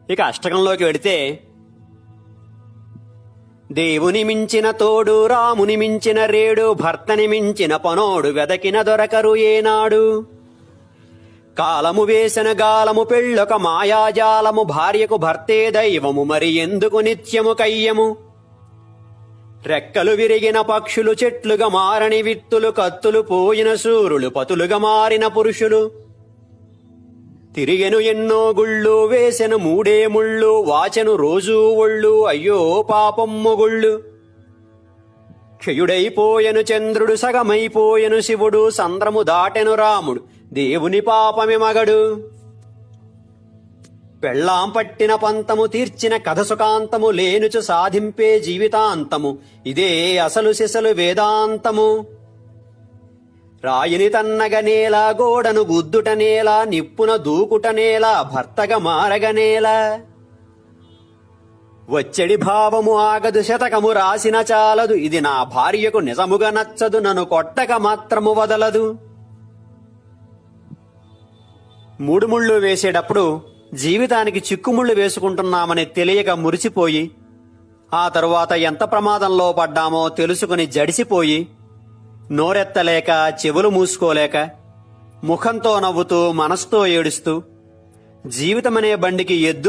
ఇక అష్టకంలోకి వెడితే, దేవుని మించిన తోడు రాముని మించిన రేడు భర్తని మించిన పనోడు వెదకిన దొరకరు ఏనాడు. కాలము వేసిన గాలము పెళ్ళొక మాయాజాలము భార్యకు భర్తే దైవము మరి ఎందుకు నిత్యము కయ్యము. రెక్కలు విరిగిన పక్షులు చెట్లుగా మారని విత్తులు కత్తులు పోయిన సూరులు పతులుగా మారిన పురుషులు. తిరిగెను ఎన్నో గుళ్ళు వేసెను మూడే ముళ్ళు వాచెను రోజూ ఒళ్ళు అయ్యో పాపం మొగుళ్ళు. క్షయుడైపోయెను చంద్రుడు సగమైపోయెను శివుడు సంద్రము దాటెను రాముడు దేవుని పాపమి మగడు. పెళ్ళాం పట్టిన పంతము తీర్చిన కథ సుఖాంతము లేనుచు సాధింపే జీవితాంతము ఇదే అసలు సిసలు వేదాంతము. రాయిని తన్నగనేల గోడను గుద్దుటనేల నిప్పున దూకుటనేల భర్తగా మారగనేల. వచ్చడి భావము ఆగదు శతకము రాసిన చాలదు ఇది నా భార్యకు నిజముగా నచ్చదు నన్ను కొట్టక మాత్రము వదలదు. మూడు ముళ్ళు వేసేటప్పుడు జీవితానికి చిక్కుముళ్ళు వేసుకుంటున్నామని తెలియక మురిసిపోయి ఆ తరువాత ఎంత ప్రమాదంలో పడ్డామో తెలుసుకుని జడిసిపోయి నోరెత్తలేక చెవులు మూసుకోలేక ముఖంతో నవ్వుతూ మనసుతో ఏడుస్తూ జీవితమనే బండికి ఎద్దు